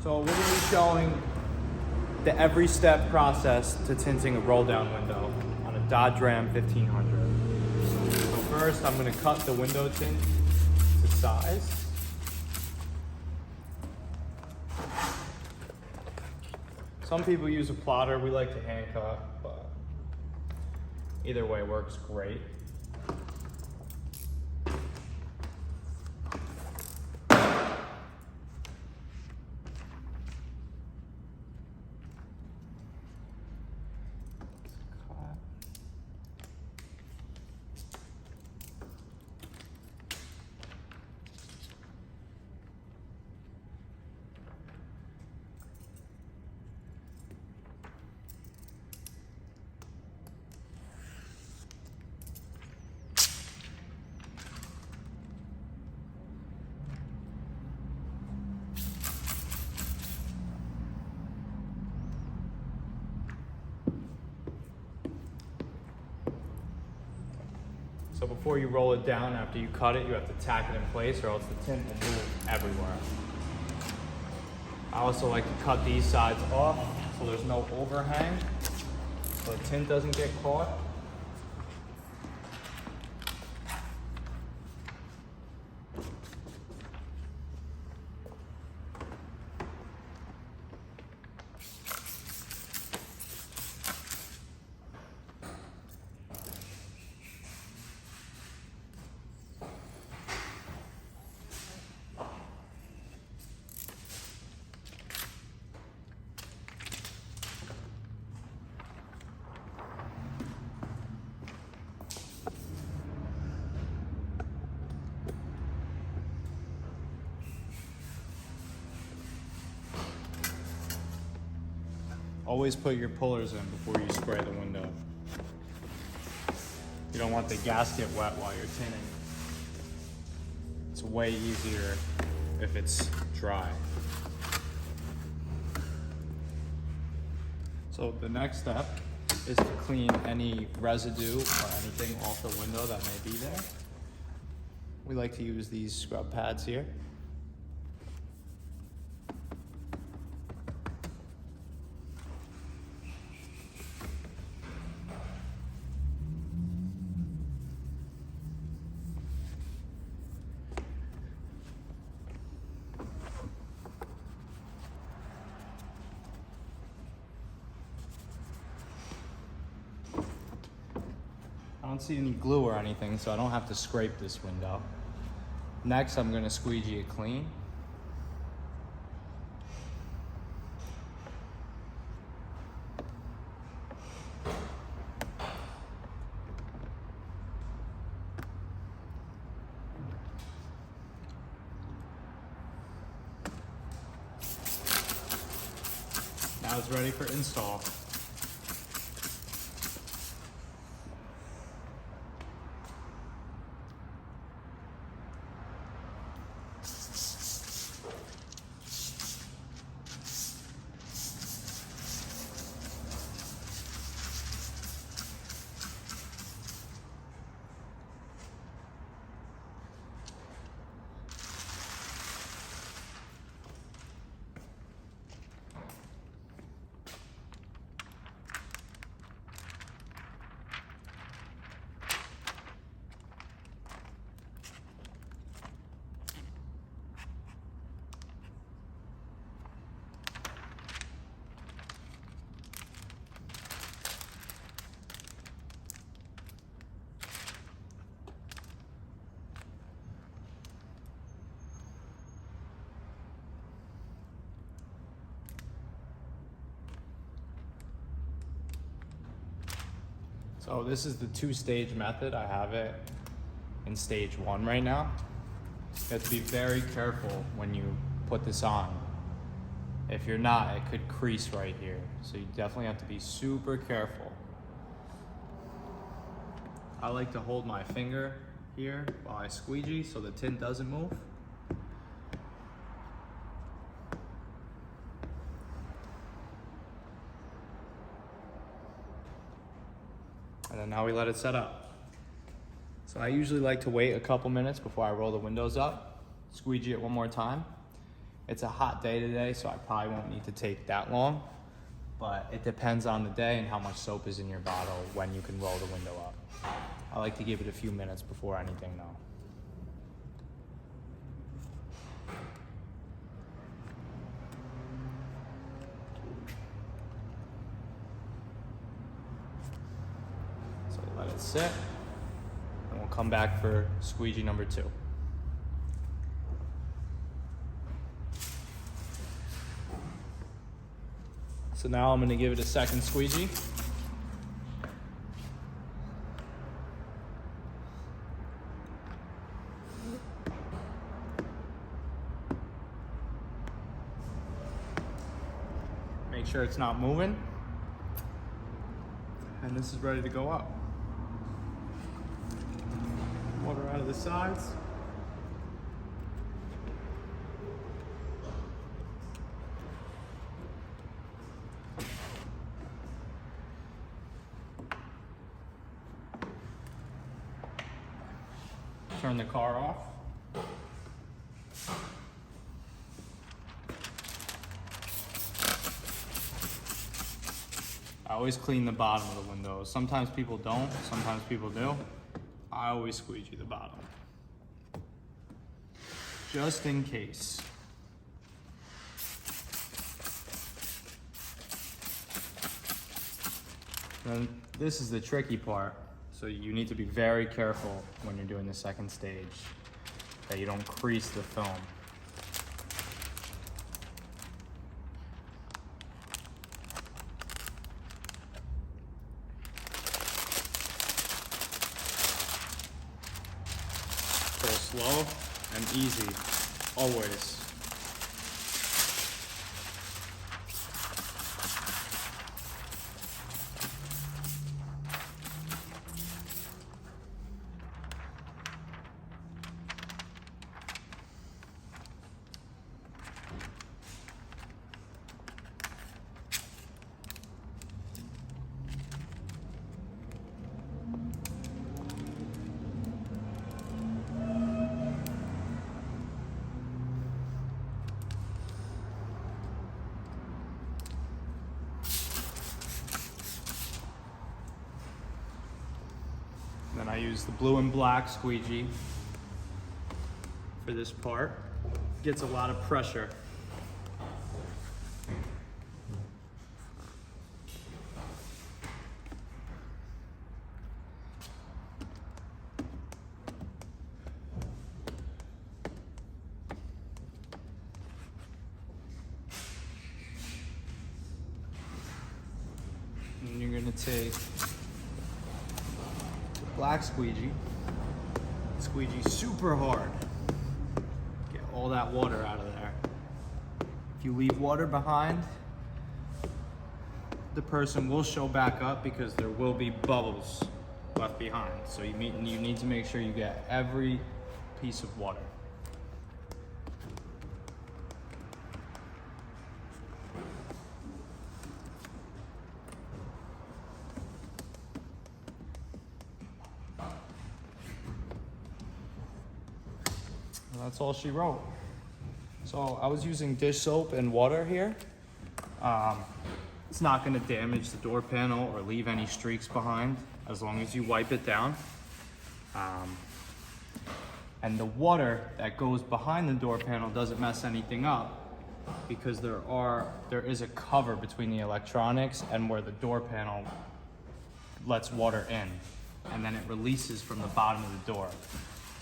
So we're going to be showing the every step process to tinting a roll down window on a Dodge Ram 1500. So first I'm going to cut the window tint to size. Some people use a plotter, we like to hand cut, but either way works great. So before you roll it down, after you cut it, you have to tack it in place or else the tint will move everywhere. I also like to cut these sides off so there's no overhang, so the tint doesn't get caught. Always put your pullers in before you spray the window. You don't want the gasket wet while you're tinting. It's way easier if it's dry. So the next step is to clean any residue or anything off the window that may be there. We like to use these scrub pads here. I don't see any glue or anything, so I don't have to scrape this window. Next, I'm going to squeegee it clean. Now it's ready for install. So this is the two-stage method. I have it in stage 1 right now. You have to be very careful when you put this on. If you're not, it could crease right here. So you definitely have to be super careful. I like to hold my finger here while I squeegee so the tint doesn't move. And then now we let it set up. So I usually like to wait a couple minutes before I roll the windows up, squeegee it one more time, It's a hot day today, so I probably won't need to take that long, but it depends on the day and how much soap is in your bottle when you can roll the window up. I like to give it a few minutes before anything though. So let it sit, and we'll come back for squeegee number 2. So now I'm going to give it a second squeegee. Make sure it's not moving. And this is ready to go up. Water out of the sides. Turn the car off. I always clean the bottom of the windows. Sometimes people don't, sometimes people do. I always squeegee the bottom. Just in case. Then this is the tricky part. So you need to be very careful when you're doing the second stage that you don't crease the film. Go slow and easy, always. Then I use the blue and black squeegee for this part. Gets a lot of pressure. And you're gonna take black squeegee, squeegee super hard. Get all that water out of there. If you leave water behind, the person will show back up because there will be bubbles left behind. So you need to make sure you get every piece of water. That's all she wrote. So I was using dish soap and water here. It's not gonna damage the door panel or leave any streaks behind as long as you wipe it down. And the water that goes behind the door panel doesn't mess anything up because there is a cover between the electronics and where the door panel lets water in, and then it releases from the bottom of the door.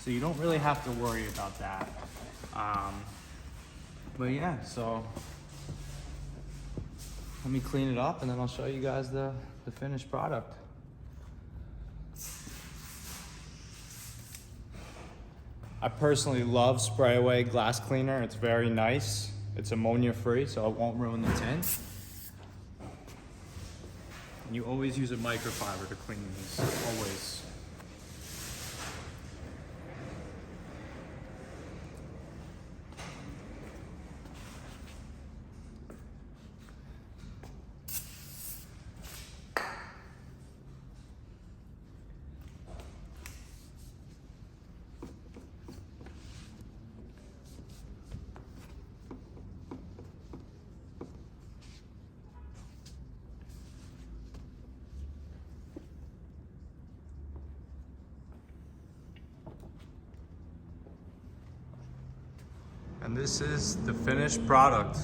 So you don't really have to worry about that. But yeah, so let me clean it up and then I'll show you guys the finished product. I personally love spray away glass cleaner. It's very nice. It's ammonia free, so it won't ruin the tint. And you always use a microfiber to clean these, always. And this is the finished product.